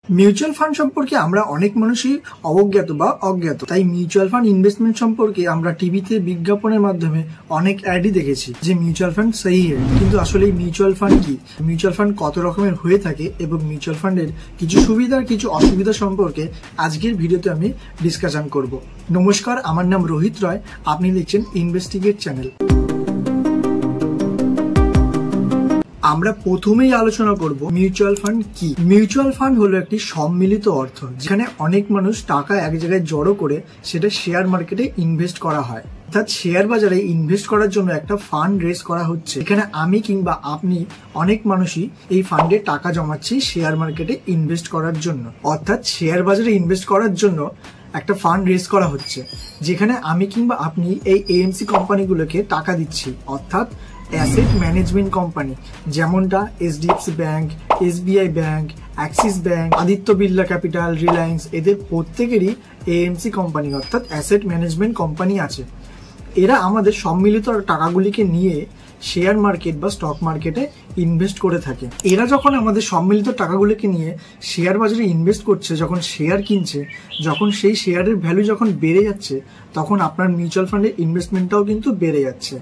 Mutual fund সম্পর্কে আমরা অনেক মানুষই অবজ্ঞাত বা অজ্ঞাত। তাই মিউচুয়াল ফান্ড ইনভেস্টমেন্ট সম্পর্কে আমরা টিভিতে বিজ্ঞাপনের মাধ্যমে অনেক অ্যাডই দেখেছি যে মিউচুয়াল ফান্ড সেই কিন্তু আসলে এই মিউচুয়াল ফান্ড কি, মিউচুয়াল ফান্ড কত রকমের হয়ে থাকে এবং মিউচুয়াল ফান্ডের কিছু সুবিধা আর কিছু অসুবিধা সম্পর্কে আজকের ভিডিওতে আমি ডিসকাশন করব। নমস্কার, আমার নাম রোহিত রয়, আপনি দেখছেন ইনভেস্টিগেট চ্যানেল। আমরা প্রথমেই আলোচনা করব মিউচুয়াল ফান্ড কি। মিউচুয়াল ফান্ড হলো একটি সম্মিলিত অর্থ যেখানে অনেক মানুষ টাকা এক জায়গায় জড়ো করে সেটা শেয়ার মার্কেটে ইনভেস্ট করা হয়। অর্থাৎ শেয়ার বাজারে ইনভেস্ট করার জন্য একটা ফান্ড রেজ করা হচ্ছে। এখানে আমি কিংবা আপনি অনেক মানুষই এই ফান্ডে টাকা জমাচ্ছি শেয়ার মার্কেটে ইনভেস্ট করার জন্য। অর্থাৎ শেয়ার বাজারে ইনভেস্ট করার জন্য একটা ফান্ড রেজ করা হচ্ছে যেখানে আমি কিংবা আপনি এই এএমসি কোম্পানিগুলোকে টাকা দিচ্ছি। অর্থাৎ অ্যাসেট ম্যানেজমেন্ট কোম্পানি যেমনটা HDFC bank, SBI bank, Axis bank, Aditya Birla capital, Reliance, এদের প্রত্যেকেরই এএমসি কোম্পানি অর্থাৎ অ্যাসেট ম্যানেজমেন্ট কোম্পানি আছে। এরা আমাদের সম্মিলিত টাকাগুলিকে নিয়ে শেয়ার মার্কেট বা স্টক মার্কেটে ইনভেস্ট করে থাকে। এরা যখন আমাদের সম্মিলিত টাকাগুলোকে নিয়ে শেয়ার বাজারে ইনভেস্ট করছে, যখন শেয়ার কিনছে, যখন সেই শেয়ারের ভ্যালু যখন বেড়ে যাচ্ছে, তখন আপনার মিউচুয়াল ফান্ডের ইনভেস্টমেন্টটাও কিন্তু বেড়ে যাচ্ছে।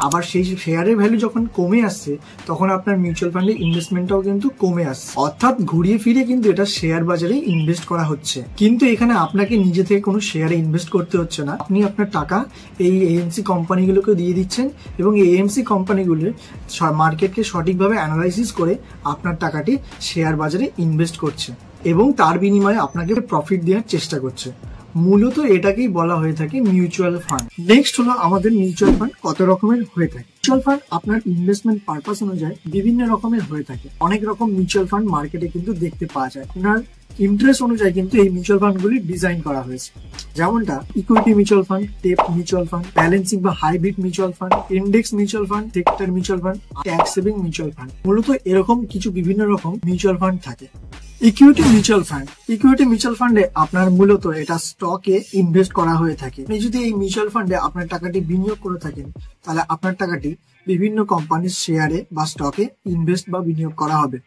আবার সেই শেয়ারের ভ্যালু যখন কমে আসছে, তখন আপনার মিউচুয়াল ফান্ডের ইনভেস্টমেন্টটাও কিন্তু কমে আসছে। অর্থাৎ ঘুরিয়ে ফিরে কিন্তু এটা শেয়ার বাজারে ইনভেস্ট করা হচ্ছে। কিন্তু এখানে আপনাকে নিজে থেকে কোনো শেয়ারে ইনভেস্ট করতে হচ্ছে না। আপনি আপনার টাকা এই এএমসি কোম্পানিগুলোকে দিয়ে দিচ্ছেন এবং এই এএমসি কোম্পানিগুলো মার্কেটকে সঠিকভাবে অ্যানালাইসিস করে আপনার টাকাটি শেয়ার বাজারে ইনভেস্ট করছে এবং তার বিনিময়ে আপনাকে প্রফিট দেওয়ার চেষ্টা করছে। মূলত এটাকেই বলা হয়ে থাকে মিউচুয়াল ফান্ড। নেক্সট হলো আমাদের মিউচুয়াল ফান্ড কত রকমের হয়ে থাকে। মিউচুয়াল ফান্ড আপনার ইনভেস্টমেন্ট পারপাস অনুযায়ী বিভিন্ন রকমের হয়ে থাকে। অনেক রকম মিউচুয়াল ফান্ড মার্কেটে কিন্তু দেখতে পাওয়া যায়। আপনার ইন্টারেস্ট অনুযায়ী কিন্তু এই মিউচুয়াল ফান্ডগুলি ডিজাইন করা হয়েছে। যেমনটা equity mutual fund, debt mutual fund, balancing বা hybrid mutual fund, index mutual fund, sector mutual fund, tax saving mutual fund. মূলত এরকম কিছু বিভিন্ন রকম মিউচুয়াল ফান্ড থাকে। Equity mutual fund, equity mutual ফান্ডে আপনার মূলত এটা স্টকে ইনভেস্ট করা হয়ে থাকে। আপনি যদি এই মিউচুয়াল ফান্ডে আপনার টাকাটি বিনিয়োগ করে থাকেন, তাহলে আপনার টাকাটি বিভিন্ন কোম্পানির শেয়ারে বা স্টকে ইনভেস্ট বা বিনিয়োগ করা হবে।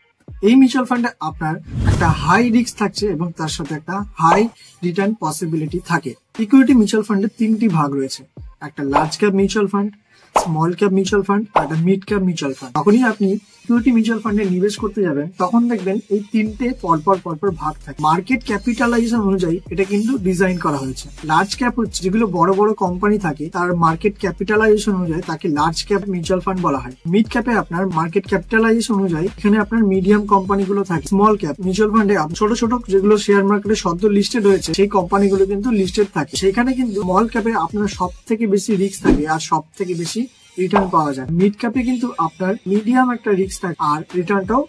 এই মিউচুয়াল ফান্ডে আপনার একটা হাই রিস্ক থাকছে এবং তার সাথে একটা হাই রিটার্ন পসিবিলিটি থাকে। ইকুইটি মিউচুয়াল ফান্ডের তিনটি ভাগ রয়েছে, একটা large cap mutual fund, small cap mutual fund আর একটা মিড ক্যাপ মিউচুয়াল ফান্ড। যখনই আপনি ইকুইটি মিউচুয়াল ফান্ডে নিবেশ করতে যাবেন, তখন দেখবেন এই তিনটে পরপর ভাগ থাকে। মার্কেট ক্যাপিটালাইজেশন অনুযায়ী এটা কিন্তু ডিজাইন করা হয়েছে। লার্জ ক্যাপ হচ্ছে যেগুলো বড় বড় কোম্পানি থাকে, তার মার্কেট ক্যাপিটালাইজেশন অনুযায়ী তাকে লার্জ ক্যাপ মিউচুয়াল ফান্ড বলা হয়। মিড ক্যাপে আপনার মার্কেট ক্যাপিটালাইজেশন অনুযায়ী এখানে আপনার মিডিয়াম কোম্পানিগুলো থাকে। স্মল ক্যাপ মিউচুয়াল ফান্ডে ছোট ছোট যেগুলো শেয়ার মার্কেটে সদ্য লিস্টেড হয়েছে সেই কোম্পানিগুলো কিন্তু লিস্টেড থাকে। সেখানে কিন্তু স্মল ক্যাপে আপনার সব থেকে বেশি রিস্ক থাকে আর সব থেকে বেশি রিটার্ন পাওয়া যায়। মিড ক্যাপে কিন্তু আপনার মিডিয়াম একটা রিস্ক থাকে আর রিটার্নটাও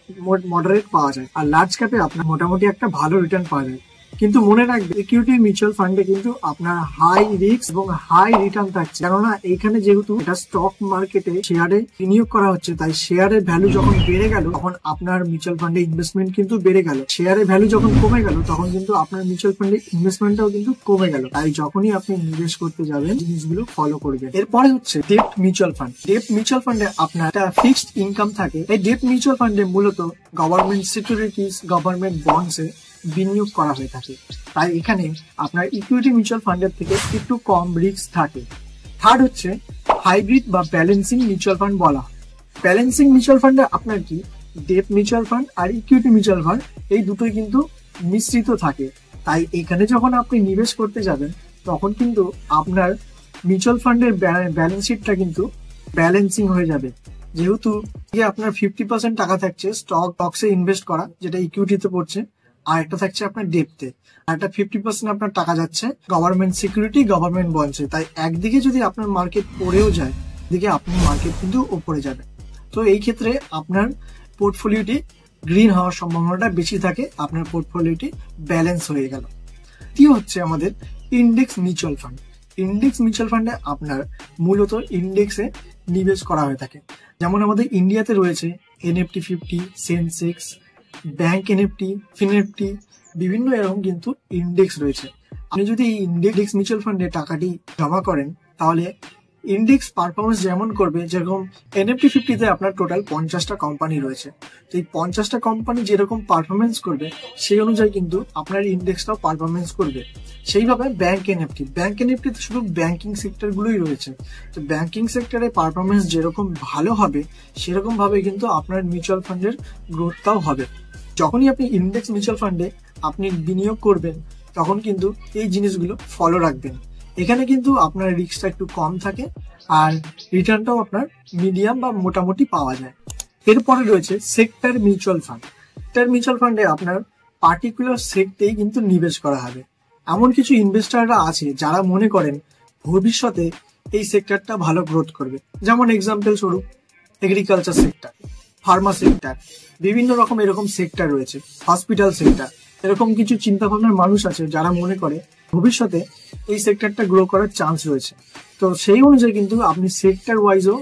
মডারেট পাওয়া যায়। আর লার্জ ক্যাপে আপনার মোটামুটি একটা ভালো রিটার্ন পাওয়া যায়। কিন্তু মনে রাখবে, ইকুইটি মিউচুয়াল ফান্ডে কিন্তু আপনার হাই রিস্ক এবং হাই রিটার্ন থাকছে, কেননা এইখানে যেহেতু এটা স্টক মার্কেটে শেয়ারে বিনিয়োগ করা হচ্ছে, তাই শেয়ারের ভ্যালু যখন বেড়ে গেল তখন আপনার মিউচুয়াল ফান্ডে ইনভেস্টমেন্ট কিন্তু বেড়ে গেল। শেয়ারের ভ্যালু যখন কমে গেল তখন কিন্তু আপনার মিউচুয়াল ফান্ডে ইনভেস্টমেন্টটাও কিন্তু কমে গেল। তাই যখনই আপনি নিবেশ করতে যাবেন জিনিসগুলো ফলো করবেন। এরপরে হচ্ছে date mutual fund. Debt mutual ফান্ডে আপনার একটা ফিক্সড ইনকাম থাকে। এই ডেট মিউচুয়াল ফান্ডে মূলত গভর্নমেন্ট সিকিউরিটিজ, গভর্নমেন্ট বন্ডসে বিনিয়োগ করা হয়ে থাকে। তাই এখানে আপনার ইকুইটি মিউচুয়াল ফান্ডের থেকে একটু কম রিস্ক থাকে। থার্ড হচ্ছে হাইব্রিড বা ব্যালেন্সিং মিউচুয়াল ফান্ড বলা। ব্যালেন্সিং মিউচুয়াল ফান্ডে আপনার কি ডেট মিউচুয়াল ফান্ড আর ইকুইটি মিউচুয়াল ফান্ড এই দুটোই কিন্তু মিশ্রিত থাকে। তাই এখানে যখন আপনি নিবেশ করতে যাবেন তখন কিন্তু আপনার মিউচুয়াল ফান্ডের ব্যালেন্স শিটটা কিন্তু ব্যালেন্সিং হয়ে যাবে। যেহেতু আপনার 50% টাকা থাকছে স্টকসে ইনভেস্ট করা, যেটা ইকুইটিতে পড়ছে, আর একটা থাকছে আপনার ডেপতে, আর একটা 50% আপনার টাকা যাচ্ছে গভর্নমেন্ট সিকিউরিটি, গভর্নমেন্ট বন্ডসে। তাই একদিকে যদি আপনার মার্কেট পড়েও যায়, এদিকে আপনার মার্কেট কিন্তু উপরে যাবে। তো এই ক্ষেত্রে আপনার পোর্টফোলিওটি গ্রিন হওয়ার সম্ভাবনাটা বেশি থাকে, আপনার পোর্টফোলিওটি ব্যালেন্স হয়ে গেল। কি হচ্ছে আমাদের index mutual fund. Index mutual ফান্ডে আপনার মূলত ইন্ডেক্সে নিবেশ করা হয়ে থাকে। যেমন আমাদের ইন্ডিয়াতে রয়েছে NFT 50, সেন্সেক্স, ব্যাংক এনএফটি, ফিনএফটি, বিভিন্ন এরকম কিন্তু ইন্ডেক্স রয়েছে। আপনি যদি এই ইন্ডেক্স মিউচুয়াল ফান্ডে টাকাটি জমা করেন, তাহলে ইন্ডেক্স পারফরমেন্স যেমন করবে, যেরকম এনএফটি 50 তে আপনার টোটাল 50টা কোম্পানি রয়েছে, তো এই 50টা কোম্পানি যেরকম পারফরমেন্স করবে সেই অনুযায়ী কিন্তু আপনার ইন্ডেক্সটাও পারফরমেন্স করবে। সেইভাবে ব্যাংক এনএফটি শুধু ব্যাংকিং সেক্টর গুলোই রয়েছে, তো ব্যাংকিং সেক্টরে পারফরমেন্স যেরকম ভালো হবে সেরকম ভাবে কিন্তু আপনার মিউচুয়াল ফান্ডের গ্রোথটাও হবে। যখনই আপনি ইন্ডেক্স মিউচুয়াল ফান্ডে আপনি বিনিয়োগ করবেন তখন কিন্তু এই জিনিসগুলো ফলো রাখবেন। এখানে কিন্তু আপনার রিস্কটা একটু কম থাকে আর রিটার্নটাও আপনার মিডিয়াম বা মোটামুটি পাওয়া যায়। এরপরে রয়েছে sector mutual fund. Sector mutual ফান্ডে আপনার পার্টিকুলার সেক্টরেই কিন্তু নিবেশ করা হবে। এমন কিছু ইনভেস্টাররা আছে যারা মনে করেন ভবিষ্যতে এই সেক্টরটা ভালো গ্রোথ করবে, যেমন এক্সাম্পল স্বরূপ এগ্রিকালচার সেক্টর, ফার্মা সেক্টর, বিভিন্ন রকম এরকম সেক্টর রয়েছে, হসপিটাল সেক্টর। এরকম কিছু চিন্তা ভাবনার মানুষ আছে যারা মনে করে ভবিষ্যতে এই সেক্টরটা গ্রো করার চান্স রয়েছে। তো সেই অনুযায়ী কিন্তু আপনি সেক্টর ওয়াইজও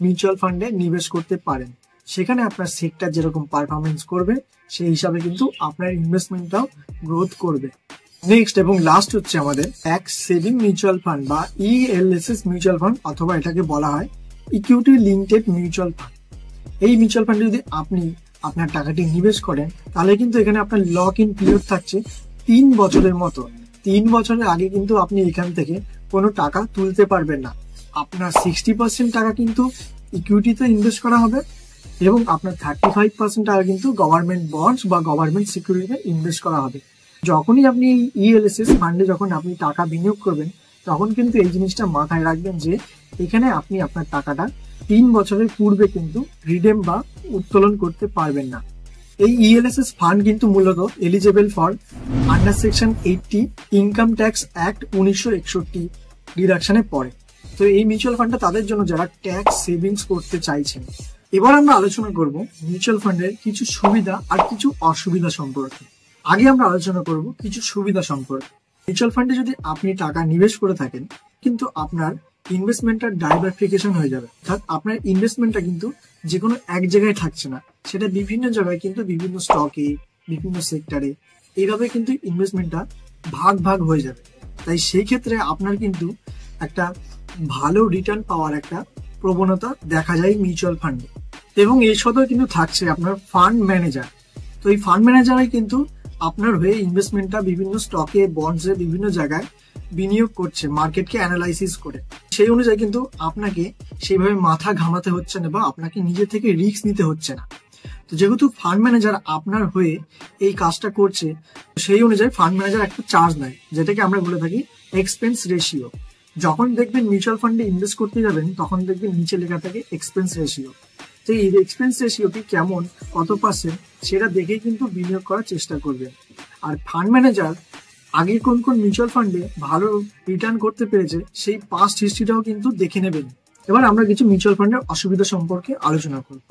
মিউচুয়াল ফান্ডে নিবেশ করতে পারেন। সেখানে আপনার সেক্টর যেরকম পারফরমেন্স করবে সেই হিসাবে কিন্তু আপনার ইনভেস্টমেন্টটাও গ্রোথ করবে। নেক্সট এবং লাস্ট হচ্ছে আমাদের ট্যাক্স সেভিং মিউচুয়াল ফান্ড বা ইএলএসএস মিউচুয়াল ফান্ড, অথবা এটাকে বলা হয় ইকুইটি লিঙ্কেড মিউচুয়াল ফান্ড। এই মিউচুয়াল ফান্ডে যদি আপনি আপনার টাকাটি নিবেশ করেন তাহলে কিন্তু এখানে আপনার লক ইন পিরিয়ড থাকছে 3 বছরের মতো। 3 বছরের আগে কিন্তু আপনি এখান থেকে কোনো টাকা তুলতে পারবেন না। আপনার 60% টাকা কিন্তু ইকুইটিতে ইনভেস্ট করা হবে এবং আপনার 35% টাকা কিন্তু গভর্নমেন্ট বন্ডস বা গভর্নমেন্ট সিকিউরিটিতে ইনভেস্ট করা হবে। যখনই আপনি ইএলএসএস ফান্ডে যখন আপনি টাকা বিনিয়োগ করবেন তখন কিন্তু এই জিনিসটা মাথায় রাখবেন যে এখানে আপনি আপনার টাকাটা 3 বছরের পূর্বে কিন্তু রিডেম বা উত্তোলন করতে পারবেন না। এই ইএলএসএস ফান্ড কিন্তু মূলত eligible for under section 80 income tax act 1961 ডিডাকশনে পড়ে। তো এই মিউচুয়াল ফান্ডটা তাদের জন্য যারা ট্যাক্স সেভিংস করতে চাইছেন। এবার আমরা আলোচনা করব মিউচুয়াল ফান্ডের কিছু সুবিধা আর কিছু অসুবিধা সম্পর্কে। আগে আমরা আলোচনা করব কিছু সুবিধা সম্পর্কে। মিউচুয়াল ফান্ডে যদি আপনি টাকা নিবেশ করে থাকেন কিন্তু আপনার ইনভেস্টমেন্টটা ডাইভারফিকেশন হয়ে যাবে, অর্থাৎ আপনার ইনভেস্টমেন্টটা কিন্তু যে কোনো এক জায়গায় থাকছে না, সেটা বিভিন্ন জায়গায় কিন্তু বিভিন্ন স্টকে, বিভিন্ন সেক্টরে এইভাবে কিন্তু ইনভেস্টমেন্টটা ভাগ ভাগ হয়ে যাবে। তাই সেই ক্ষেত্রে আপনার কিন্তু একটা ভালো রিটার্ন পাওয়ার একটা প্রবণতা দেখা যায় মিউচুয়াল ফান্ডে। এবং এর সাথেও কিন্তু থাকছে আপনার ফান্ড ম্যানেজার। তো এই ফান্ড ম্যানেজারাই কিন্তু আপনার হয়ে ইনভেস্টমেন্টটা বিভিন্ন স্টকে, বন্ডসে, বিভিন্ন জায়গায় বিনিয়োগ করছে মার্কেটকে অ্যানালাইসিস করে। সেই অনুযায়ী কিন্তু আপনাকে সেইভাবে মাথা ঘামাতে হচ্ছে না বা আপনাকে নিজে থেকে রিস্ক নিতে হচ্ছে না। তো যেহেতু ফান্ড ম্যানেজার আপনার হয়ে এই কাজটা করছে সেই অনুযায়ী ফান্ড ম্যানেজার একটা চার্জ নেয়, যেটাকে আমরা বলে থাকি এক্সপেন্স রেশিও। যখন দেখবেন মিউচুয়াল ফান্ডে ইনভেস্ট করতে যাবেন তখন দেখবেন নিচে লেখা থাকে এক্সপেন্স রেশিও। তো এই এক্সপেন্স রেশিওটি কেমন, কত পার্সেন্ট, সেটা দেখেই কিন্তু বিনিয়োগ করার চেষ্টা করবেন। আর ফান্ড ম্যানেজার আগে কোন কোন মিউচুয়াল ফান্ডে ভালো রিটার্ন করতে পেরেছে সেই পাস্ট হিস্ট্রিটাও কিন্তু দেখে নেবেন। এবার আমরা কিছু মিউচুয়াল ফান্ডের অসুবিধা সম্পর্কে আলোচনা করব।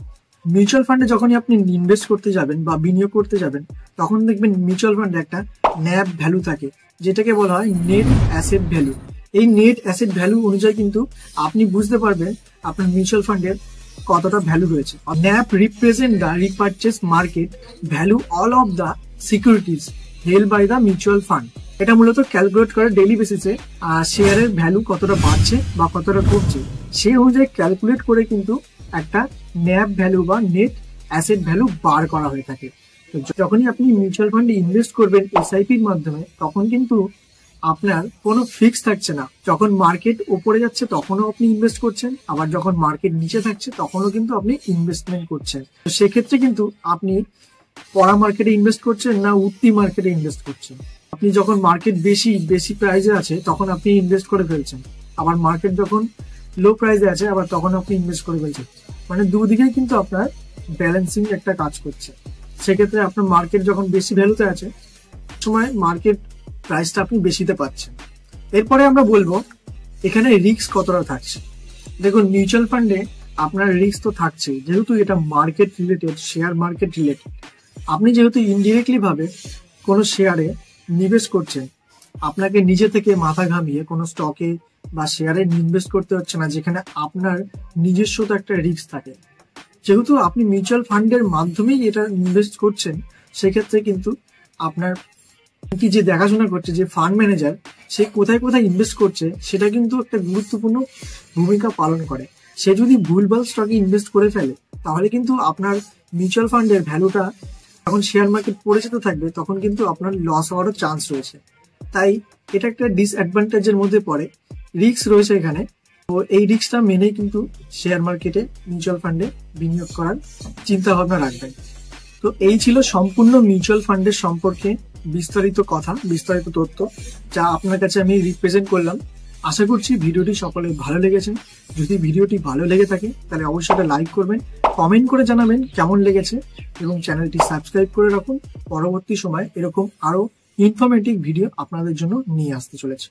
মিউচুয়াল ফান্ডে যখনই আপনি ইনভেস্ট করতে যাবেন বা বিনিয়োগ করতে যাবেন তখন দেখবেন মিউচুয়াল ফান্ডে একটা ন্যাব ভ্যালু থাকে, যেটাকে বলা হয় নেট অ্যাসেট ভ্যালু। এই নেট অ্যাসেট ভ্যালু অনুযায়ী কিন্তু আপনি বুঝতে পারবেন আপনার মিউচুয়াল ফান্ডের কতটা ভ্যালু রয়েছে। NAV represent the repurchase market value all of the securities held by the mutual fund. এটা মূলত ক্যালকুলেট করে ডেইলি বেসিসে শেয়ারের ভ্যালু কতটা বাড়ছে বা কতটা কমছে সেই অনুযায়ী ক্যালকুলেট করে কিন্তু একটা ন্যাপ ভ্যালু বা নেট অ্যাসেট ভ্যালু বার করা হয়ে থাকে। তো যখনই আপনি মিউচুয়াল ফান্ডে ইনভেস্ট করবেন এসআইপির মাধ্যমে তখন কিন্তু আপনার কোনো ফিক্স থাকছে না। যখন মার্কেট উপরে যাচ্ছে তখনও আপনি ইনভেস্ট করছেন, আবার যখন মার্কেট নিচে থাকছে তখনও কিন্তু আপনি ইনভেস্টমেন্ট করছেন। তো সেক্ষেত্রে কিন্তু আপনি পড়া মার্কেটে ইনভেস্ট করছেন না উঠতি মার্কেটে ইনভেস্ট করছেন। আপনি যখন মার্কেট বেশি প্রাইসে আছে তখন আপনি ইনভেস্ট করে ফেলছেন, আবার মার্কেট যখন লো প্রাইসে আছে আবার তখন আপনি ইনভেস্ট করে ফেলছেন। মানে দুদিকেই কিন্তু আপনার ব্যালেন্সিং একটা কাজ করছে। সেক্ষেত্রে আপনার মার্কেট যখন বেশি ভ্যালুতে আছে সময় মার্কেট প্রাইসটা আপনি বেশিতে পাচ্ছেন। এরপরে আমরা বলবো এখানে রিস্ক কতটা থাকছে। দেখুন মিউচুয়াল ফান্ডে আপনার রিস্ক তো থাকছে, যেহেতু এটা market related, share market related. আপনি যেহেতু ইনডিরেক্টলি ভাবে কোনো শেয়ারে নিবেশ করছেন, আপনাকে নিজে থেকে মাথা ঘামিয়ে কোনো স্টকে বা শেয়ারে ইনভেস্ট করতে হচ্ছে না, যেখানে আপনার নিজস্ব তো একটা রিস্ক থাকে। যেহেতু আপনি মিউচুয়াল ফান্ডের মাধ্যমেই এটা ইনভেস্ট করছেন সেক্ষেত্রে কিন্তু আপনার কি যে দেখাশোনা করছে, যে ফান্ড ম্যানেজার, সে কোথায় কোথায় ইনভেস্ট করছে সেটা কিন্তু একটা গুরুত্বপূর্ণ ভূমিকা পালন করে। সে যদি ভুলভাল স্টকে ইনভেস্ট করে ফেলে তাহলে কিন্তু আপনার মিউচুয়াল ফান্ডের ভ্যালুটা, যখন শেয়ার মার্কেট পড়ে যেতে থাকবে তখন কিন্তু আপনার লস হওয়ারও চান্স রয়েছে। তাই এটা একটা ডিসঅ্যাডভান্টেজের মধ্যে পড়ে, রিস্ক রয়েছে এখানে। তো এই রিস্কটা মেনেই কিন্তু শেয়ার মার্কেটে মিউচুয়াল ফান্ডে বিনিয়োগ করার চিন্তা ভাবনা রাখবেন। তো এই ছিল সম্পূর্ণ মিউচুয়াল ফান্ডের সম্পর্কে বিস্তারিত কথা, বিস্তারিত তথ্য, যা আপনার কাছে আমি রিপ্রেজেন্ট করলাম। আশা করছি ভিডিওটি সকলের ভালো লেগেছে। যদি ভিডিওটি ভালো লেগে থাকে তাহলে অবশ্যই একটা লাইক করবেন, কমেন্ট করে জানাবেন কেমন লেগেছে এবং চ্যানেলটি সাবস্ক্রাইব করে রাখুন। পরবর্তী সময় এরকম আরো ইনফরমেটিভ ভিডিও আপনাদের জন্য নিয়ে আসতে চলেছে।